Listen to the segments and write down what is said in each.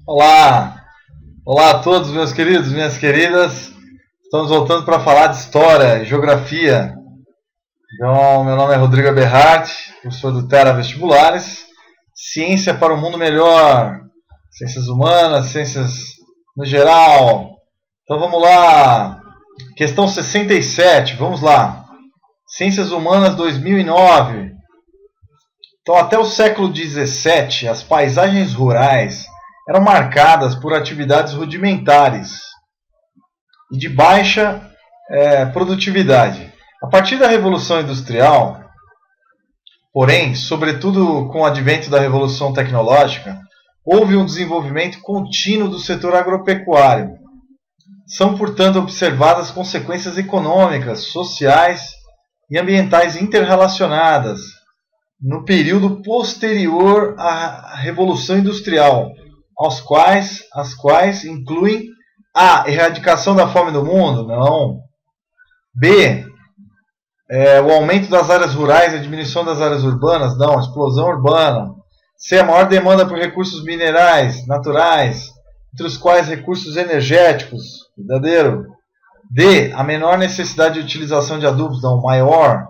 Olá! Olá a todos, meus queridos, minhas queridas. Estamos voltando para falar de história e geografia. Então, meu nome é Rodrigo Aberhart, professor do Terra Vestibulares. Ciência para um mundo melhor. Ciências humanas, ciências no geral. Então vamos lá. Questão 67, vamos lá. Ciências Humanas 2009. Então, até o século XVII, as paisagens rurais eram marcadas por atividades rudimentares e de baixa produtividade. A partir da Revolução Industrial, porém, sobretudo com o advento da Revolução Tecnológica, houve um desenvolvimento contínuo do setor agropecuário. São, portanto, observadas consequências econômicas, sociais e ambientais interrelacionadas no período posterior à Revolução Industrial, as quais incluem a erradicação da fome no mundo? Não. B. O aumento das áreas rurais e a diminuição das áreas urbanas? Não. Explosão urbana. C. A maior demanda por recursos minerais, naturais, entre os quais recursos energéticos? Verdadeiro. D. A menor necessidade de utilização de adubos? Não. Maior.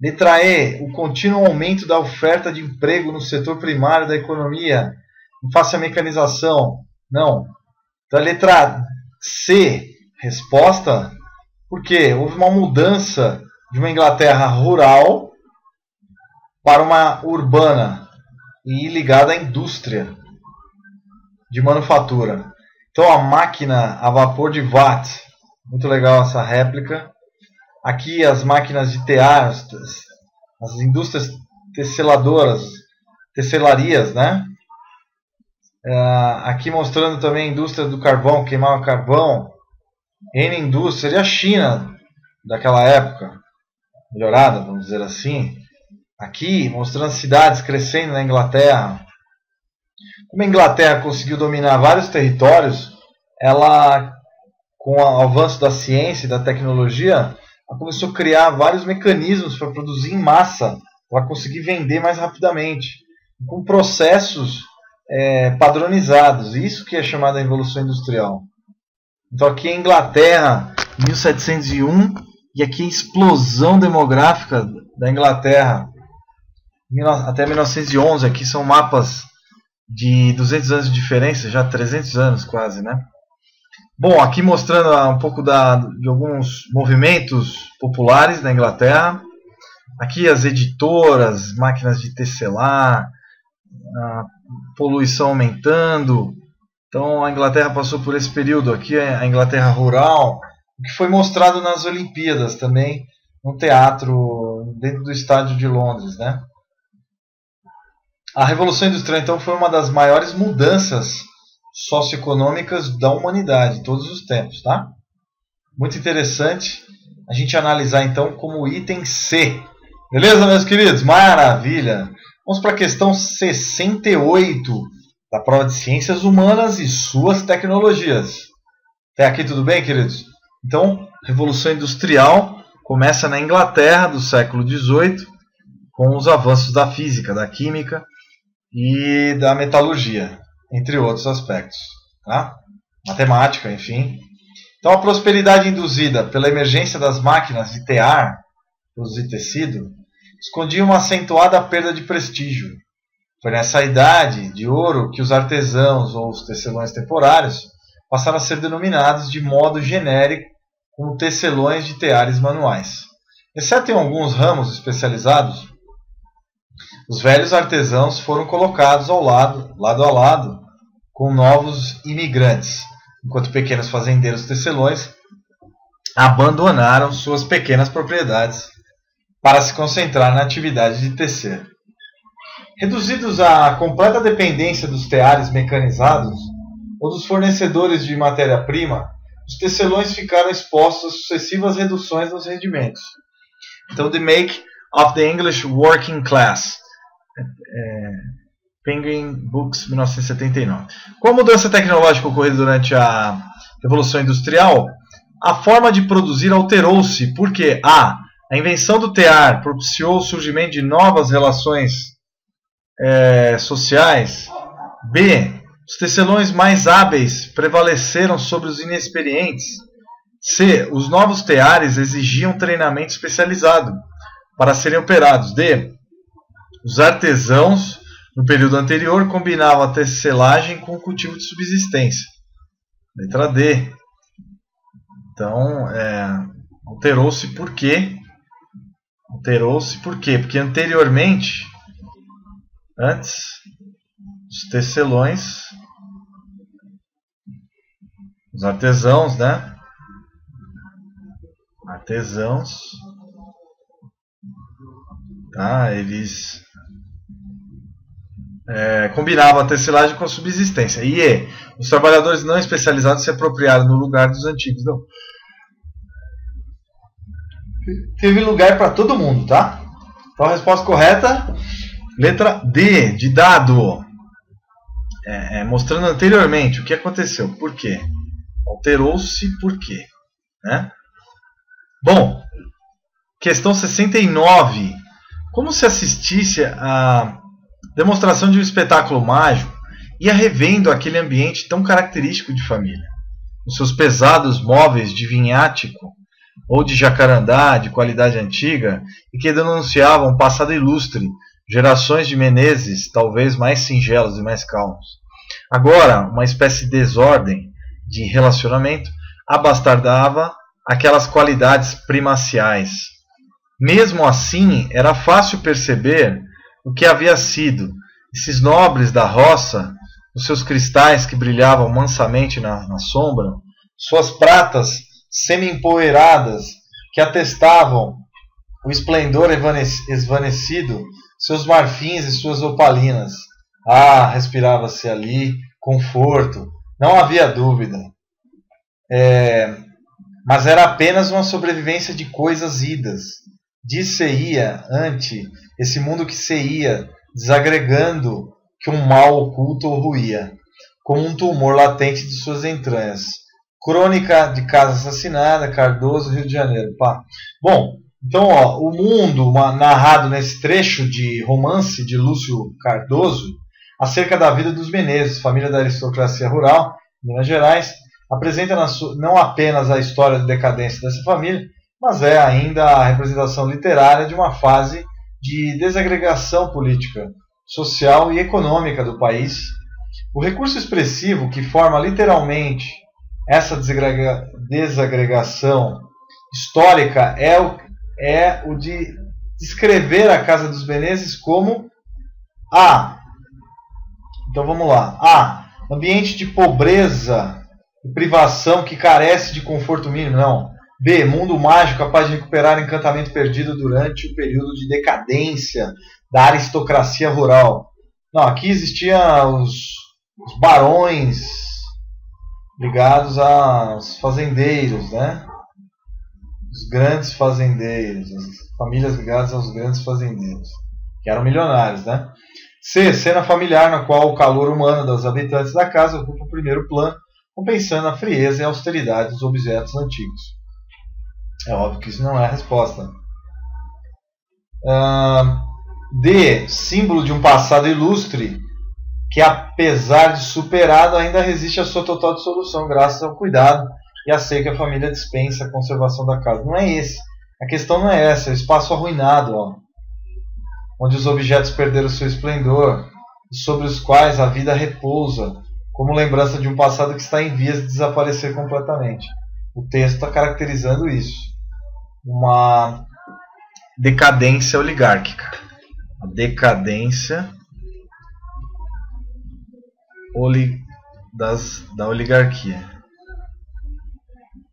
Letra E. O contínuo aumento da oferta de emprego no setor primário da economia, em face à mecanização? Não. Então, a letra C, resposta, porque houve uma mudança de uma Inglaterra rural para uma urbana e ligada à indústria de manufatura. Então, a máquina a vapor de Watt, muito legal essa réplica. Aqui as máquinas de tear, as indústrias tecelarias, né? Aqui mostrando também a indústria do carvão, queimava carvão. N indústria, seria a China daquela época, melhorada, vamos dizer assim. Aqui mostrando as cidades crescendo na Inglaterra. Como a Inglaterra conseguiu dominar vários territórios, ela, com o avanço da ciência e da tecnologia, ela começou a criar vários mecanismos para produzir em massa, para conseguir vender mais rapidamente, com processos padronizados. Isso que é chamada de Revolução Industrial. Então aqui é a Inglaterra, 1701, e aqui é a explosão demográfica da Inglaterra, até 1911. Aqui são mapas de 200 anos de diferença, já 300 anos quase, né? Bom, aqui mostrando um pouco de alguns movimentos populares na Inglaterra. Aqui as editoras, máquinas de tecelar, a poluição aumentando. Então a Inglaterra passou por esse período. Aqui é a Inglaterra rural, que foi mostrado nas Olimpíadas também, no teatro dentro do estádio de Londres, né? A Revolução Industrial, então, foi uma das maiores mudanças socioeconômicas da humanidade em todos os tempos, tá? Muito interessante a gente analisar, então, como item C. Beleza, meus queridos? Maravilha! Vamos para a questão 68 da prova de Ciências Humanas e suas tecnologias. Até aqui tudo bem, queridos? Então, Revolução Industrial começa na Inglaterra do século XVIII, com os avanços da física, da química e da metalurgia, entre outros aspectos, tá? Matemática, enfim. Então, a prosperidade induzida pela emergência das máquinas de tear, produzir tecido, escondia uma acentuada perda de prestígio. Foi nessa idade de ouro que os artesãos ou os tecelões temporários passaram a ser denominados de modo genérico como tecelões de teares manuais. Exceto em alguns ramos especializados, os velhos artesãos foram colocados lado a lado com novos imigrantes, enquanto pequenos fazendeiros tecelões abandonaram suas pequenas propriedades para se concentrar na atividade de tecer. Reduzidos à completa dependência dos teares mecanizados ou dos fornecedores de matéria-prima, os tecelões ficaram expostos a sucessivas reduções nos rendimentos. Então, The Make of the English Working Class, Penguin Books, 1979. Com a mudança tecnológica ocorrida durante a Revolução Industrial, a forma de produzir alterou-se, porque a invenção do tear propiciou o surgimento de novas relações sociais. B. Os tecelões mais hábeis prevaleceram sobre os inexperientes. C. Os novos teares exigiam treinamento especializado para serem operados. D. Os artesãos, no período anterior, combinavam a tecelagem com o cultivo de subsistência. Letra D. Então, alterou-se por quê? Alterou-se por quê? Porque anteriormente, antes, os tecelões, os artesãos, né? Artesãos, tá? Eles combinavam a tecelagem com a subsistência. E os trabalhadores não especializados se apropriaram no lugar dos antigos. Não. Teve lugar para todo mundo, tá? Então a resposta correta, letra D, de dado. Mostrando anteriormente o que aconteceu. Por quê? Alterou-se por quê? Né? Bom, questão 69. Como se assistisse a demonstração de um espetáculo mágico, ia revendo aquele ambiente tão característico de família. Os seus pesados móveis de vinhático ou de jacarandá de qualidade antiga e que denunciavam um passado ilustre, gerações de Menezes, talvez mais singelos e mais calmos. Agora, uma espécie de desordem de relacionamento abastardava aquelas qualidades primaciais. Mesmo assim, era fácil perceber o que havia sido. Esses nobres da roça, os seus cristais que brilhavam mansamente na sombra, suas pratas semi-empoeiradas que atestavam o esplendor esvanecido, seus marfins e suas opalinas. Respirava-se ali conforto, não havia dúvida. Mas era apenas uma sobrevivência de coisas idas. Dir-se-ia ante esse mundo que se ia desagregando, que um mal oculto o ruía, como um tumor latente de suas entranhas. Crônica de Casa Assassinada, Cardoso, Rio de Janeiro. Pá. Bom, então o mundo narrado nesse trecho de romance de Lúcio Cardoso, acerca da vida dos Menezes, família da aristocracia rural, Minas Gerais, apresenta não apenas a história de decadência dessa família, mas é ainda a representação literária de uma fase de desagregação política, social e econômica do país. O recurso expressivo que forma literalmente essa desagregação histórica é o de descrever a Casa dos Menezes como então vamos lá. Ambiente de pobreza e privação que carece de conforto mínimo. Não. B. Mundo mágico capaz de recuperar encantamento perdido durante o período de decadência da aristocracia rural. Não, aqui existiam os barões ligados aos fazendeiros, né? Os grandes fazendeiros, as famílias ligadas aos grandes fazendeiros, que eram milionários, né? C. Cena familiar na qual o calor humano dos habitantes da casa ocupa o primeiro plano, compensando a frieza e a austeridade dos objetos antigos. É óbvio que isso não é a resposta. D. Símbolo de um passado ilustre que, apesar de superado, ainda resiste à sua total dissolução, graças ao cuidado e aceio que a família dispensa a conservação da casa. Não é esse. A questão não é essa. É o espaço arruinado, onde os objetos perderam seu esplendor e sobre os quais a vida repousa, como lembrança de um passado que está em vias de desaparecer completamente. O texto está caracterizando isso. Uma decadência oligárquica. A decadência da oligarquia.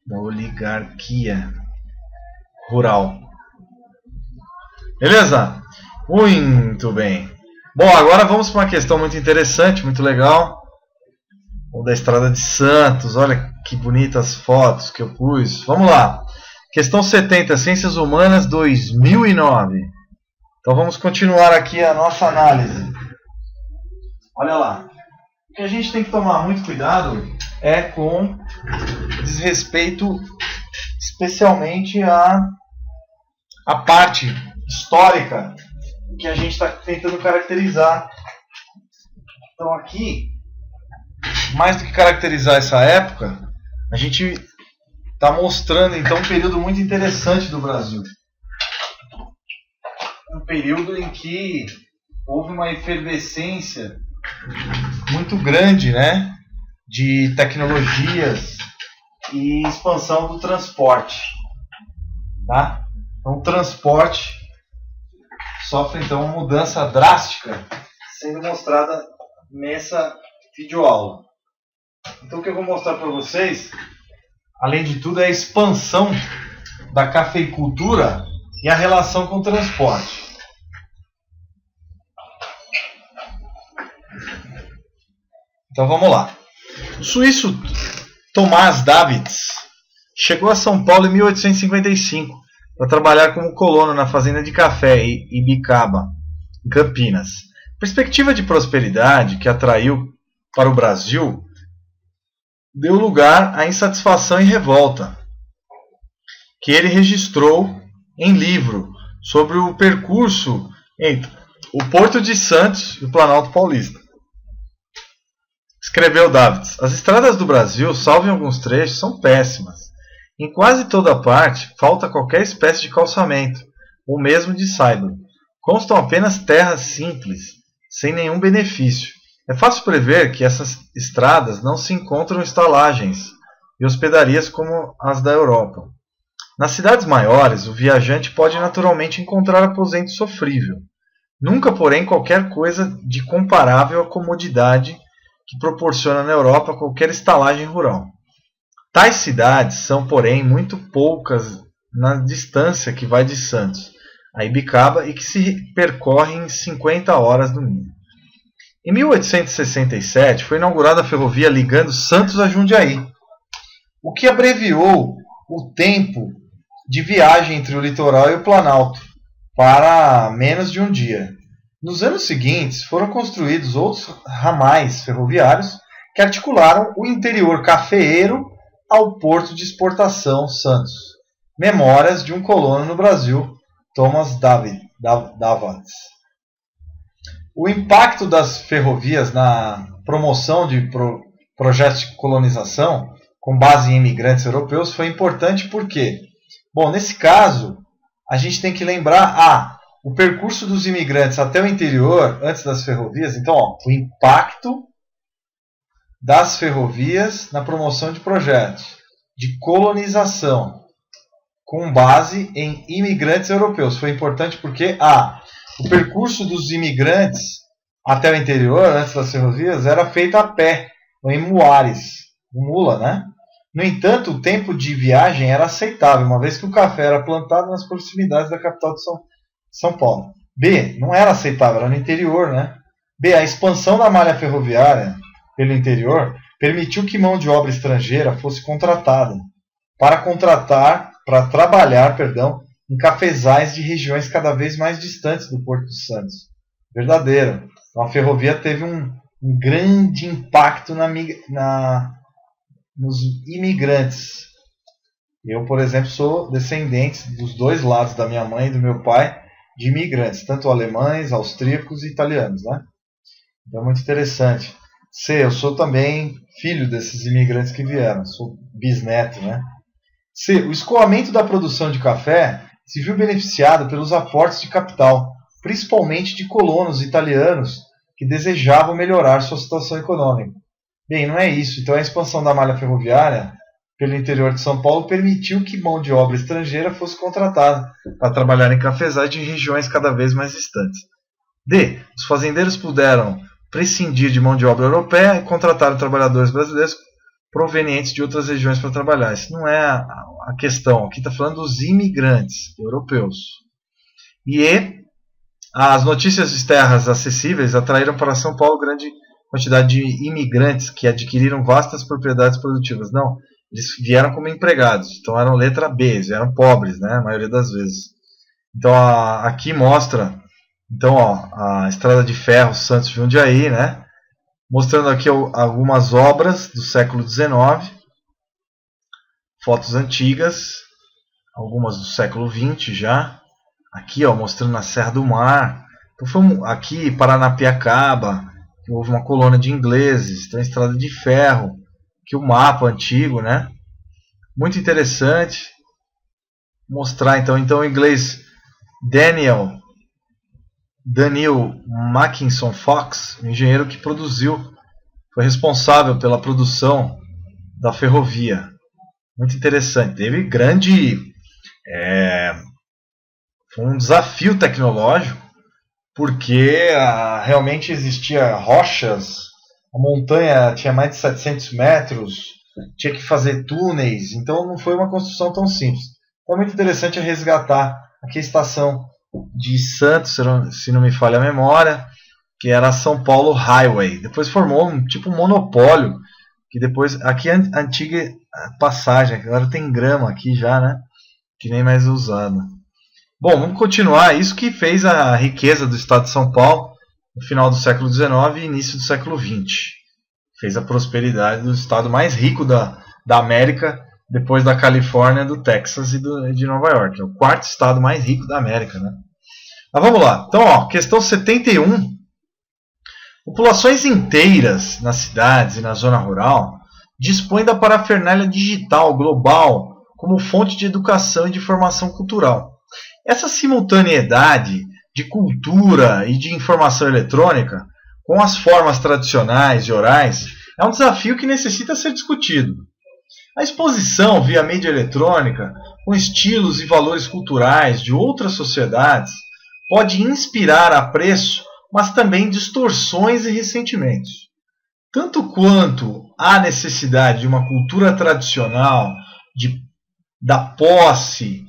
Da oligarquia rural. Beleza? Muito bem. Bom, agora vamos para uma questão muito interessante, muito legal. O da Estrada de Santos. Olha que bonitas fotos que eu pus. Vamos lá. Questão 70, Ciências Humanas 2009. Então vamos continuar aqui a nossa análise. Olha lá. O que a gente tem que tomar muito cuidado é com desrespeito especialmente à parte histórica que a gente está tentando caracterizar. Então aqui mais do que caracterizar essa época, a gente está mostrando então um período muito interessante do Brasil. Um período em que houve uma efervescência muito grande, né, de tecnologias e expansão do transporte. Tá? Então o transporte sofre então uma mudança drástica, sendo mostrada nessa videoaula. Então o que eu vou mostrar para vocês, além de tudo, é a expansão da cafeicultura e a relação com o transporte. Então vamos lá. O suíço Tomás Davids chegou a São Paulo em 1855 para trabalhar como colono na fazenda de café em Ibicaba, em Campinas. A perspectiva de prosperidade que atraiu para o Brasil deu lugar à insatisfação e revolta, que ele registrou em livro sobre o percurso entre o Porto de Santos e o Planalto Paulista. Escreveu Davids: as estradas do Brasil, salvo em alguns trechos, são péssimas. Em quase toda parte, falta qualquer espécie de calçamento, ou mesmo de saibro. Constam apenas terras simples, sem nenhum benefício. É fácil prever que essas estradas não se encontram estalagens e hospedarias como as da Europa. Nas cidades maiores, o viajante pode naturalmente encontrar aposento sofrível. Nunca, porém, qualquer coisa de comparável à comodidade que proporciona na Europa qualquer estalagem rural. Tais cidades são, porém, muito poucas na distância que vai de Santos a Ibicaba e que se percorre em 50 horas no mínimo. Em 1867 foi inaugurada a ferrovia ligando Santos a Jundiaí, o que abreviou o tempo de viagem entre o litoral e o Planalto para menos de um dia. Nos anos seguintes foram construídos outros ramais ferroviários que articularam o interior cafeeiro ao porto de exportação Santos. Memórias de um colono no Brasil, Thomas Davids. O impacto das ferrovias na promoção de projetos de colonização com base em imigrantes europeus foi importante porque, bom, nesse caso, a gente tem que lembrar o percurso dos imigrantes até o interior antes das ferrovias. Então, o impacto das ferrovias na promoção de projetos de colonização com base em imigrantes europeus. Foi importante porque o percurso dos imigrantes até o interior, antes das ferrovias, era feito a pé, ou em muares, mula, né? No entanto, o tempo de viagem era aceitável, uma vez que o café era plantado nas proximidades da capital de São Paulo. B, não era aceitável, era no interior, né? B, a expansão da malha ferroviária pelo interior permitiu que mão de obra estrangeira fosse contratada para trabalhar em cafezais de regiões cada vez mais distantes do Porto de Santos. Verdadeiro. Então, a ferrovia teve um grande impacto nos imigrantes. Eu, por exemplo, sou descendente dos dois lados da minha mãe e do meu pai de imigrantes, tanto alemães, austríacos e italianos, né? Então é muito interessante. C, eu sou também filho desses imigrantes que vieram, sou bisneto, né? C, o escoamento da produção de café se viu beneficiado pelos aportes de capital, principalmente de colonos italianos que desejavam melhorar sua situação econômica. Bem, não é isso. Então a expansão da malha ferroviária pelo interior de São Paulo permitiu que mão de obra estrangeira fosse contratada para trabalhar em cafezais de regiões cada vez mais distantes. D, os fazendeiros puderam prescindir de mão de obra europeia e contrataram trabalhadores brasileiros provenientes de outras regiões para trabalhar. Isso não é a questão. Aqui está falando dos imigrantes europeus. E as notícias de terras acessíveis atraíram para São Paulo grande quantidade de imigrantes que adquiriram vastas propriedades produtivas. Não, eles vieram como empregados. Então eram letra B, eles eram pobres, né, a maioria das vezes. Então aqui mostra a estrada de ferro Santos-Jundiaí, né? Mostrando aqui algumas obras do século XIX, fotos antigas, algumas do século XX já. Aqui mostrando a Serra do Mar. Então, aqui Paranapiacaba, houve uma colônia de ingleses, tem uma estrada de ferro, aqui o mapa antigo, né? Muito interessante. Mostrar então o inglês Daniel Mackinson Fox, o engenheiro que foi responsável pela produção da ferrovia. Muito interessante. Teve foi um desafio tecnológico, porque realmente existia rochas, a montanha tinha mais de 700 metros, tinha que fazer túneis, então não foi uma construção tão simples. Então é muito interessante resgatar aqui a estação de Santos, se não me falha a memória, que era a São Paulo Highway. Depois formou um monopólio, que depois, aqui é a antiga passagem, agora tem grama aqui já, né? Que nem mais usada. Bom, vamos continuar. Isso que fez a riqueza do estado de São Paulo no final do século XIX e início do século XX. Fez a prosperidade do estado mais rico da América, depois da Califórnia, do Texas e de Nova York. É o quarto estado mais rico da América, né? Mas vamos lá. Então, questão 71. Populações inteiras nas cidades e na zona rural dispõem da parafernália digital global como fonte de educação e de formação cultural. Essa simultaneidade de cultura e de informação eletrônica com as formas tradicionais e orais é um desafio que necessita ser discutido. A exposição via mídia eletrônica com estilos e valores culturais de outras sociedades pode inspirar apreço, mas também distorções e ressentimentos. Tanto quanto há necessidade de uma cultura tradicional, da posse,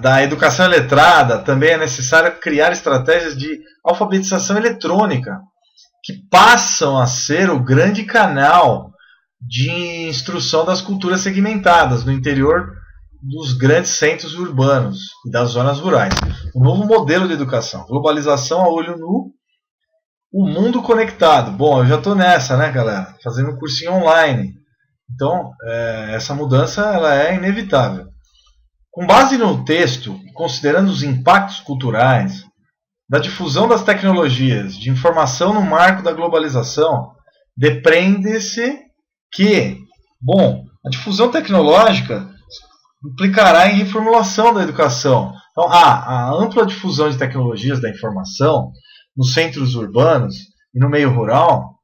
da educação letrada, também é necessário criar estratégias de alfabetização eletrônica, que passam a ser o grande canal de instrução das culturas segmentadas no interior dos grandes centros urbanos e das zonas rurais. Um novo modelo de educação, globalização a olho nu, o mundo conectado. Bom, eu já estou nessa, né, galera? Fazendo um cursinho online. Então, essa mudança ela é inevitável. Com base no texto, considerando os impactos culturais da difusão das tecnologias de informação no marco da globalização, depreende-se que, a difusão tecnológica implicará em reformulação da educação. Então, a ampla difusão de tecnologias da informação nos centros urbanos e no meio rural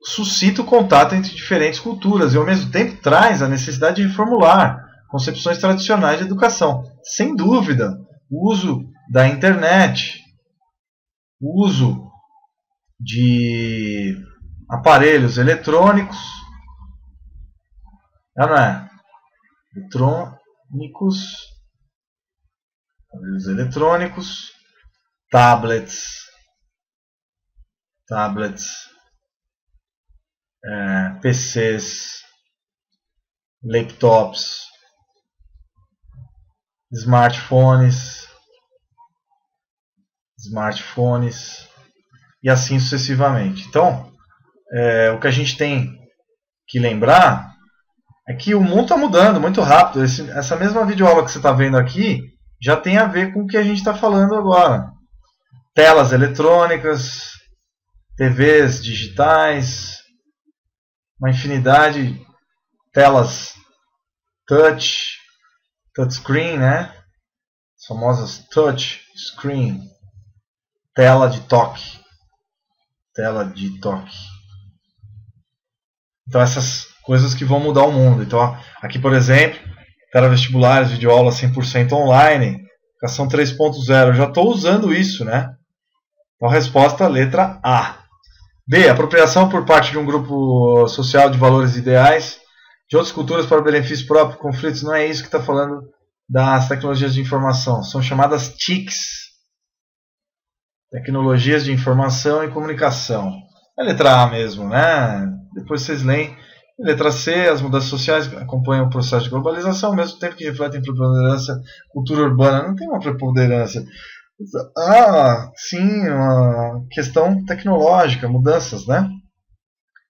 suscita o contato entre diferentes culturas e, ao mesmo tempo, traz a necessidade de reformular concepções tradicionais de educação. Sem dúvida, o uso da internet, o uso de aparelhos eletrônicos, tablets, PCs, laptops, smartphones e assim sucessivamente. Então, o que a gente tem que lembrar é que o mundo está mudando muito rápido. Essa mesma videoaula que você está vendo aqui já tem a ver com o que a gente está falando agora. Telas eletrônicas, TVs digitais, uma infinidade de telas touchscreen, né? As famosas touchscreen, tela de toque. Então essas coisas que vão mudar o mundo. Então aqui, por exemplo, televestibulares, videoaula 100% online, educação 3.0. Eu já estou usando isso, né? Então resposta letra A. B. Apropriação por parte de um grupo social de valores ideais de outras culturas para o benefício próprio, conflitos. Não é isso que está falando das tecnologias de informação. São chamadas TICs. Tecnologias de informação e comunicação. É a letra A mesmo, né? Depois vocês leem. Letra C. As mudanças sociais acompanham o processo de globalização, ao mesmo tempo que refletem preponderância cultura urbana. Não tem uma preponderância. Sim, uma questão tecnológica, mudanças, né?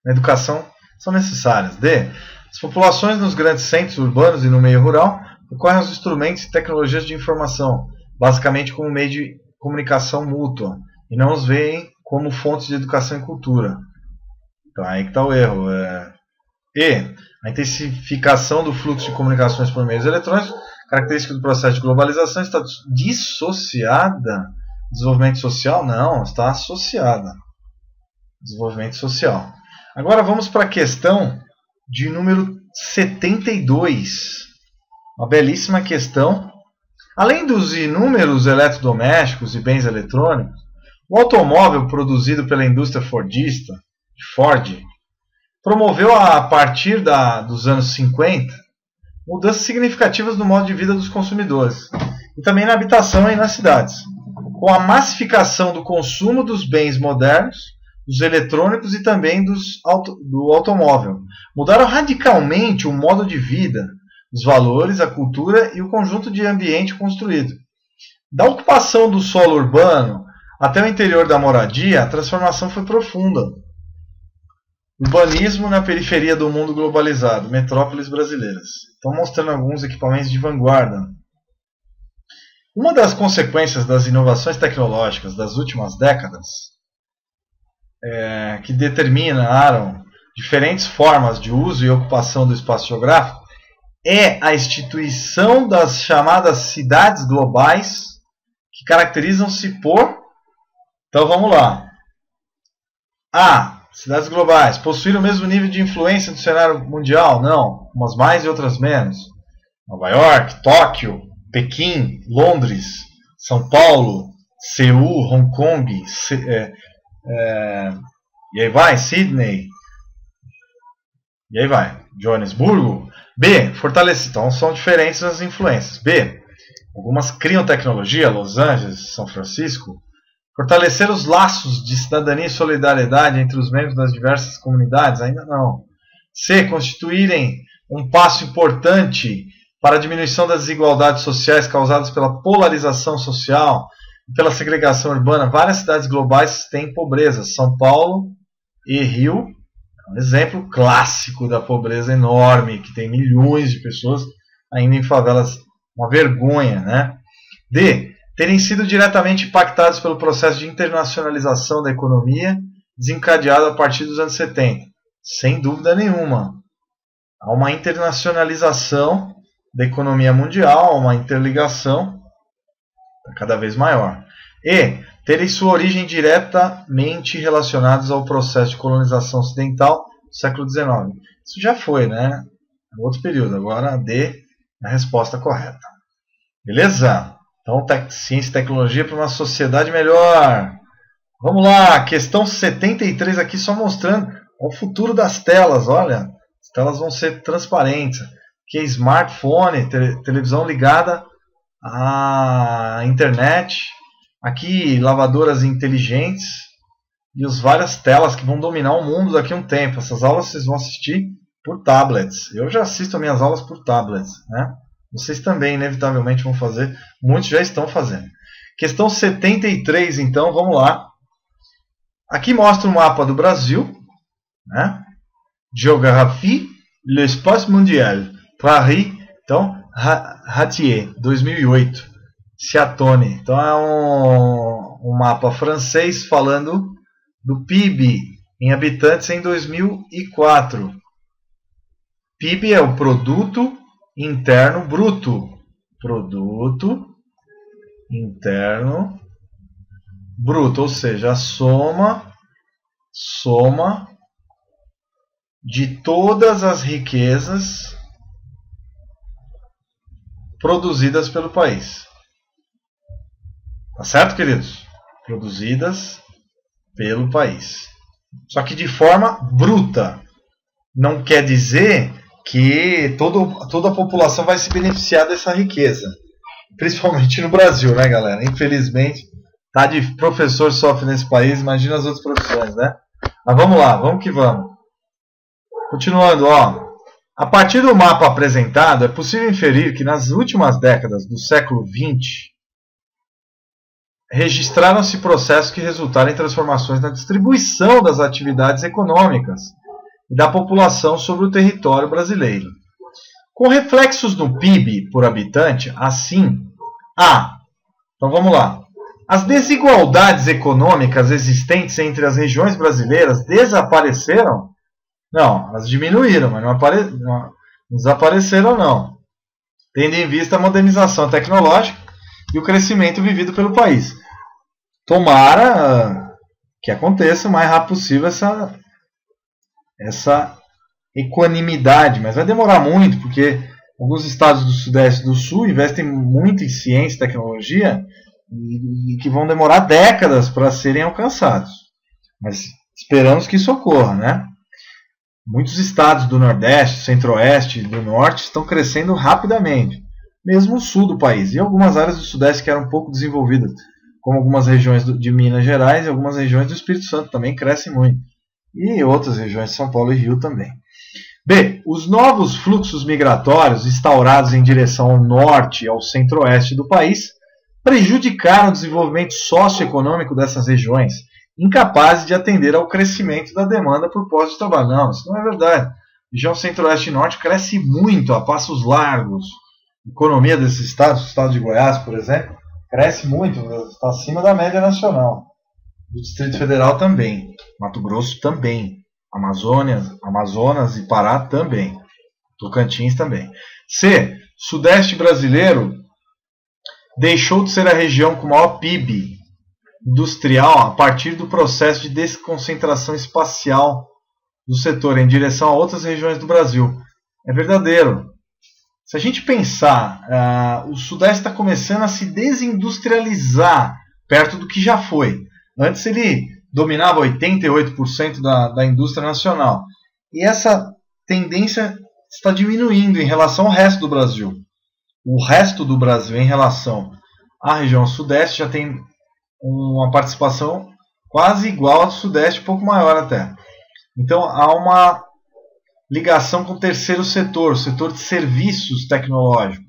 Na educação são necessárias. D. As populações nos grandes centros urbanos e no meio rural recorrem aos instrumentos e tecnologias de informação, basicamente como meio de comunicação mútua, e não os veem como fontes de educação e cultura. Então aí que está o erro. E a intensificação do fluxo de comunicações por meios eletrônicos, característica do processo de globalização, está dissociada. Desenvolvimento social? Não, está associada. Desenvolvimento social. Agora vamos para a questão de número 72. Uma belíssima questão. Além dos inúmeros eletrodomésticos e bens eletrônicos, o automóvel produzido pela indústria fordista, Ford, promoveu a partir dos anos 50 mudanças significativas no modo de vida dos consumidores e também na habitação e nas cidades. Com a massificação do consumo dos bens modernos, dos eletrônicos e também do automóvel, mudaram radicalmente o modo de vida, os valores, a cultura e o conjunto de ambiente construído. Da ocupação do solo urbano até o interior da moradia, a transformação foi profunda. Urbanismo na periferia do mundo globalizado, metrópoles brasileiras. Estão mostrando alguns equipamentos de vanguarda. Uma das consequências das inovações tecnológicas das últimas décadas, que determinaram diferentes formas de uso e ocupação do espaço geográfico, é a instituição das chamadas cidades globais, que caracterizam-se por... Então vamos lá. A. Cidades globais. Possuir o mesmo nível de influência no cenário mundial? Não. Umas mais e outras menos. Nova York, Tóquio, Pequim, Londres, São Paulo, Seul, Hong Kong, e aí vai, Sydney, e aí vai, Joanesburgo. B, fortalecer. Então são diferentes as influências. B, algumas criam tecnologia, Los Angeles, São Francisco. Fortalecer os laços de cidadania e solidariedade entre os membros das diversas comunidades? Ainda não. C, constituírem um passo importante para a diminuição das desigualdades sociais causadas pela polarização social e pela segregação urbana. Várias cidades globais têm pobreza. São Paulo e Rio é um exemplo clássico da pobreza enorme, que tem milhões de pessoas ainda em favelas. Uma vergonha, né? D, terem sido diretamente impactados pelo processo de internacionalização da economia desencadeado a partir dos anos 70. Sem dúvida nenhuma. Há uma internacionalização da economia mundial, uma interligação cada vez maior. E terem sua origem diretamente relacionados ao processo de colonização ocidental do século XIX. Isso já foi, né? É outro período. Agora a D é a resposta correta. Beleza? Então, ciência e tecnologia para uma sociedade melhor. Vamos lá, questão 73 aqui, só mostrando o futuro das telas. Olha, as telas vão ser transparentes. Aqui é smartphone, televisão ligada à internet. Aqui, lavadoras inteligentes. E as várias telas que vão dominar o mundo daqui a um tempo. Essas aulas vocês vão assistir por tablets. Eu já assisto as minhas aulas por tablets, né? Vocês também, inevitavelmente, vão fazer. Muitos já estão fazendo. Questão 73, então, vamos lá. Aqui mostra o mapa do Brasil. Né? Géographie, l'espace mondial. Paris, então, Ratier, 2008. Ciatone. Então, é um mapa francês falando do PIB em habitantes em 2004. PIB é o Produto Interno Bruto. Produto Interno Bruto, ou seja, a soma de todas as riquezas produzidas pelo país. Tá certo, queridos? Produzidas pelo país. Só que de forma bruta. Não quer dizer que toda a população vai se beneficiar dessa riqueza. Principalmente no Brasil, né, galera? Infelizmente, tá de professor sofre nesse país, imagina as outras profissões, né? Mas vamos lá, vamos que vamos. Continuando, ó. A partir do mapa apresentado, é possível inferir que nas últimas décadas do século XX, registraram-se processos que resultaram em transformações na distribuição das atividades econômicas e da população sobre o território brasileiro. Com reflexos no PIB por habitante, assim, então vamos lá. As desigualdades econômicas existentes entre as regiões brasileiras desapareceram? Não, elas diminuíram, mas não desapareceram não. Tendo em vista a modernização tecnológica e o crescimento vivido pelo país. Tomara que aconteça o mais rápido possível essa equanimidade, mas vai demorar muito, porque alguns estados do Sudeste e do Sul investem muito em ciência e tecnologia e que vão demorar décadas para serem alcançados. Mas esperamos que isso ocorra, né? Muitos estados do Nordeste, Centro-Oeste e do Norte estão crescendo rapidamente, mesmo o sul do país, e algumas áreas do Sudeste que eram pouco desenvolvidas, como algumas regiões de Minas Gerais e algumas regiões do Espírito Santo também crescem muito, e outras regiões de São Paulo e Rio também. B. Os novos fluxos migratórios instaurados em direção ao norte e ao centro-oeste do país prejudicaram o desenvolvimento socioeconômico dessas regiões, incapazes de atender ao crescimento da demanda por postos de trabalho. Não, isso não é verdade. A região centro-oeste e norte cresce muito, a passos largos. A economia desses estados, o estado de Goiás, por exemplo, cresce muito, está acima da média nacional. O Distrito Federal também, Mato Grosso também, Amazonas e Pará também, Tocantins também. C. Sudeste brasileiro deixou de ser a região com maior PIB industrial a partir do processo de desconcentração espacial do setor em direção a outras regiões do Brasil. É verdadeiro. Se a gente pensar, o Sudeste está começando a se desindustrializar perto do que já foi. Antes ele dominava 88% da indústria nacional. E essa tendência está diminuindo em relação ao resto do Brasil. O resto do Brasil, em relação à região Sudeste, já tem uma participação quase igual ao do Sudeste, um pouco maior até. Então há uma ligação com o terceiro setor, o setor de serviços tecnológicos.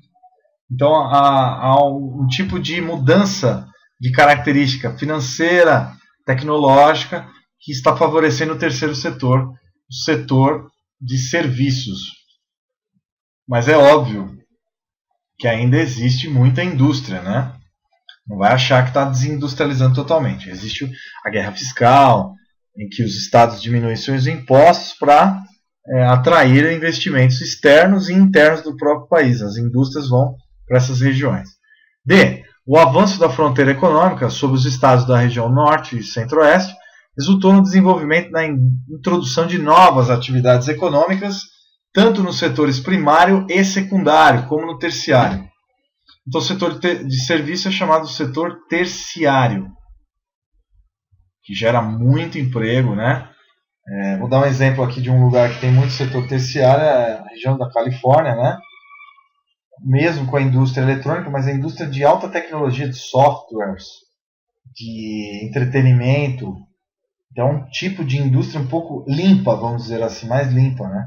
Então há um tipo de mudança de característica financeira, tecnológica, que está favorecendo o terceiro setor, o setor de serviços. Mas é óbvio que ainda existe muita indústria, né? Não vai achar que está desindustrializando totalmente. Existe a guerra fiscal, em que os estados diminuem seus impostos para atrair investimentos externos e internos do próprio país. As indústrias vão para essas regiões. D. O avanço da fronteira econômica sobre os estados da região norte e centro-oeste resultou no desenvolvimento da introdução de novas atividades econômicas, tanto nos setores primário e secundário, como no terciário. Então, o setor de serviço é chamado setor terciário, que gera muito emprego, né? Vou dar um exemplo aqui de um lugar que tem muito setor terciário, é a região da Califórnia, né? Mesmo com a indústria eletrônica, mas a indústria de alta tecnologia, de softwares, de entretenimento. Então, um tipo de indústria um pouco limpa, vamos dizer assim, mais limpa, né?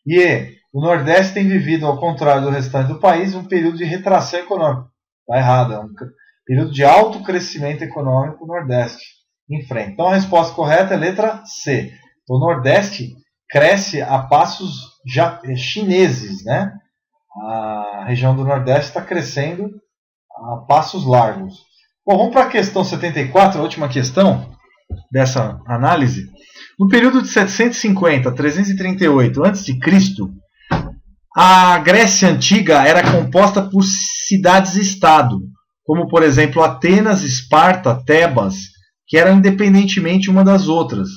E o Nordeste tem vivido, ao contrário do restante do país, um período de retração econômica. Está errado, é um período de alto crescimento econômico no Nordeste em frente. Então, a resposta correta é a letra C. O Nordeste cresce a passos chineses, né? A região do Nordeste está crescendo a passos largos. Bom, vamos para a questão 74, a última questão dessa análise. No período de 750 a 338 a.C., a Grécia Antiga era composta por cidades-estado, como, por exemplo, Atenas, Esparta, Tebas, que eram independentes uma das outras,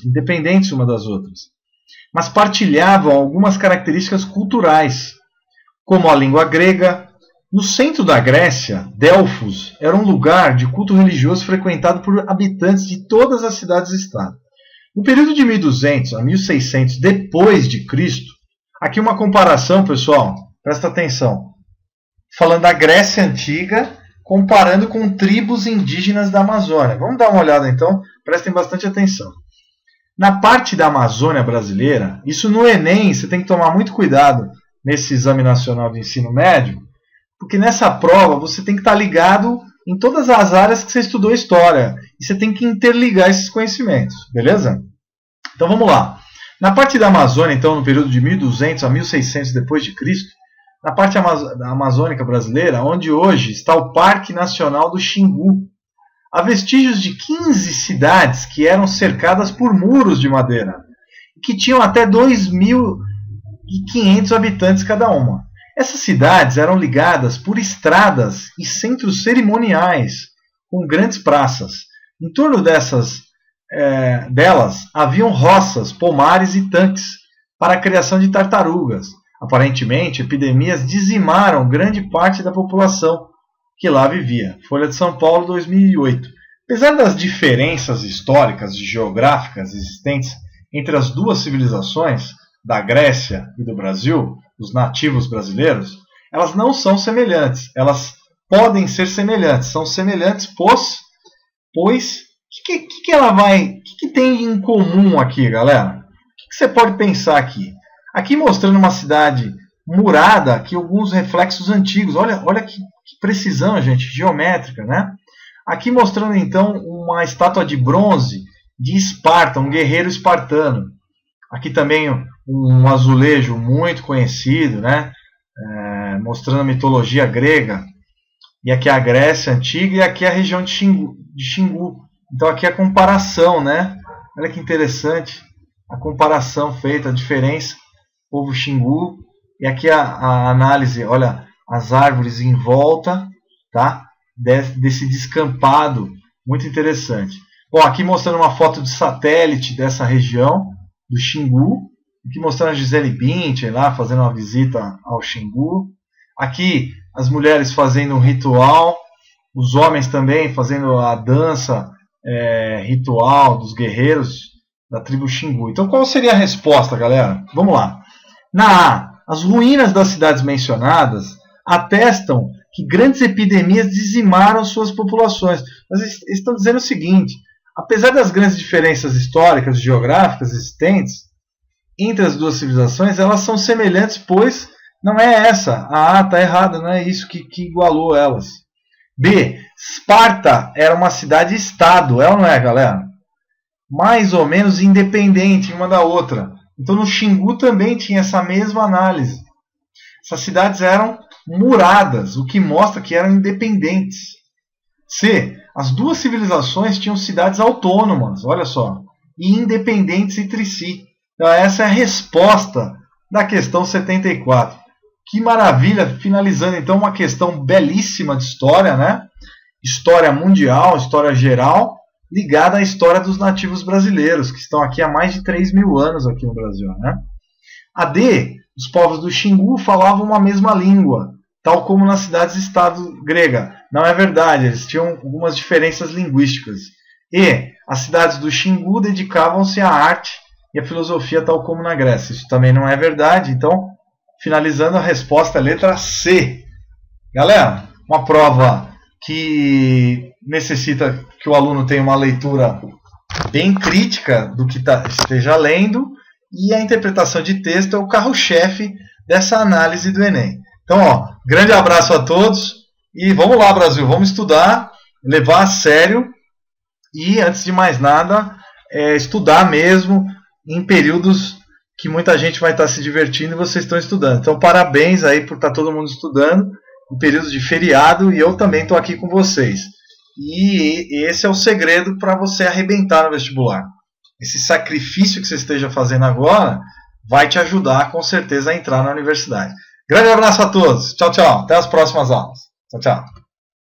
mas partilhavam algumas características culturais, como a língua grega. No centro da Grécia, Delfos era um lugar de culto religioso frequentado por habitantes de todas as cidades-estado. No período de 1200 a 1600 depois de Cristo, aqui uma comparação, pessoal, presta atenção, falando da Grécia Antiga, comparando com tribos indígenas da Amazônia. Vamos dar uma olhada então, prestem bastante atenção. Na parte da Amazônia brasileira, isso no Enem, você tem que tomar muito cuidado nesse Exame Nacional de Ensino Médio, porque nessa prova você tem que estar ligado em todas as áreas que você estudou história, e você tem que interligar esses conhecimentos, beleza? Então vamos lá. Na parte da Amazônia, então, no período de 1200 a 1600 depois de Cristo, na parte amazônica brasileira, onde hoje está o Parque Nacional do Xingu, há vestígios de 15 cidades que eram cercadas por muros de madeira, que tinham até 2.500 habitantes cada uma. Essas cidades eram ligadas por estradas e centros cerimoniais, com grandes praças. Em torno delas haviam roças, pomares e tanques para a criação de tartarugas. Aparentemente, epidemias dizimaram grande parte da população que lá vivia. Folha de São Paulo, 2008. Apesar das diferenças históricas e geográficas existentes entre as duas civilizações, da Grécia e do Brasil, os nativos brasileiros, elas não são semelhantes. Elas podem ser semelhantes. São semelhantes, pois que tem em comum aqui, galera? O que você pode pensar aqui? Aqui mostrando uma cidade murada, aqui alguns reflexos antigos. Olha que precisão, gente, geométrica, né? Aqui mostrando então uma estátua de bronze de Esparta, um guerreiro espartano. Aqui também um azulejo muito conhecido, né? Mostrando a mitologia grega. E aqui a Grécia Antiga e aqui a região de Xingu. Então aqui a comparação, né? Olha que interessante a comparação feita, a diferença. Povo Xingu. E aqui a análise, olha, as árvores em volta, tá? Desse descampado, muito interessante. Bom, aqui mostrando uma foto de satélite dessa região, do Xingu. Aqui mostrando a Gisele Bündchen lá, fazendo uma visita ao Xingu. Aqui as mulheres fazendo um ritual, os homens também fazendo a dança ritual dos guerreiros da tribo Xingu. Então qual seria a resposta, galera? Vamos lá. Na A, as ruínas das cidades mencionadas atestam que grandes epidemias dizimaram suas populações. Mas eles estão dizendo o seguinte: apesar das grandes diferenças históricas e geográficas existentes entre as duas civilizações, elas são semelhantes, pois não é essa. A A está errada, não é isso que igualou elas. B, Esparta era uma cidade-estado, é ou não é, galera? Mais ou menos independente uma da outra. Então no Xingu também tinha essa mesma análise. Essas cidades eram muradas, o que mostra que eram independentes. C, as duas civilizações tinham cidades autônomas, olha só, e independentes entre si. Então essa é a resposta da questão 74. Que maravilha, finalizando então uma questão belíssima de história, né? História mundial, história geral, ligada à história dos nativos brasileiros, que estão aqui há mais de 3.000 anos aqui no Brasil, né? A D, os povos do Xingu falavam uma mesma língua, tal como nas cidades-estado grega. Não é verdade, eles tinham algumas diferenças linguísticas. E, as cidades do Xingu dedicavam-se à arte e à filosofia, tal como na Grécia. Isso também não é verdade, então, finalizando a resposta, a letra C. Galera, uma prova que necessita que o aluno tenha uma leitura bem crítica do que esteja lendo, e a interpretação de texto é o carro-chefe dessa análise do Enem. Então, ó, grande abraço a todos e vamos lá, Brasil, vamos estudar, levar a sério e, antes de mais nada, estudar mesmo em períodos que muita gente vai estar se divertindo e vocês estão estudando. Então, parabéns aí por estar todo mundo estudando em períodos de feriado, e eu também estou aqui com vocês. E esse é o segredo para você arrebentar no vestibular. Esse sacrifício que você esteja fazendo agora vai te ajudar, com certeza, a entrar na universidade. Grande abraço a todos. Tchau, tchau. Até as próximas aulas. Tchau, tchau.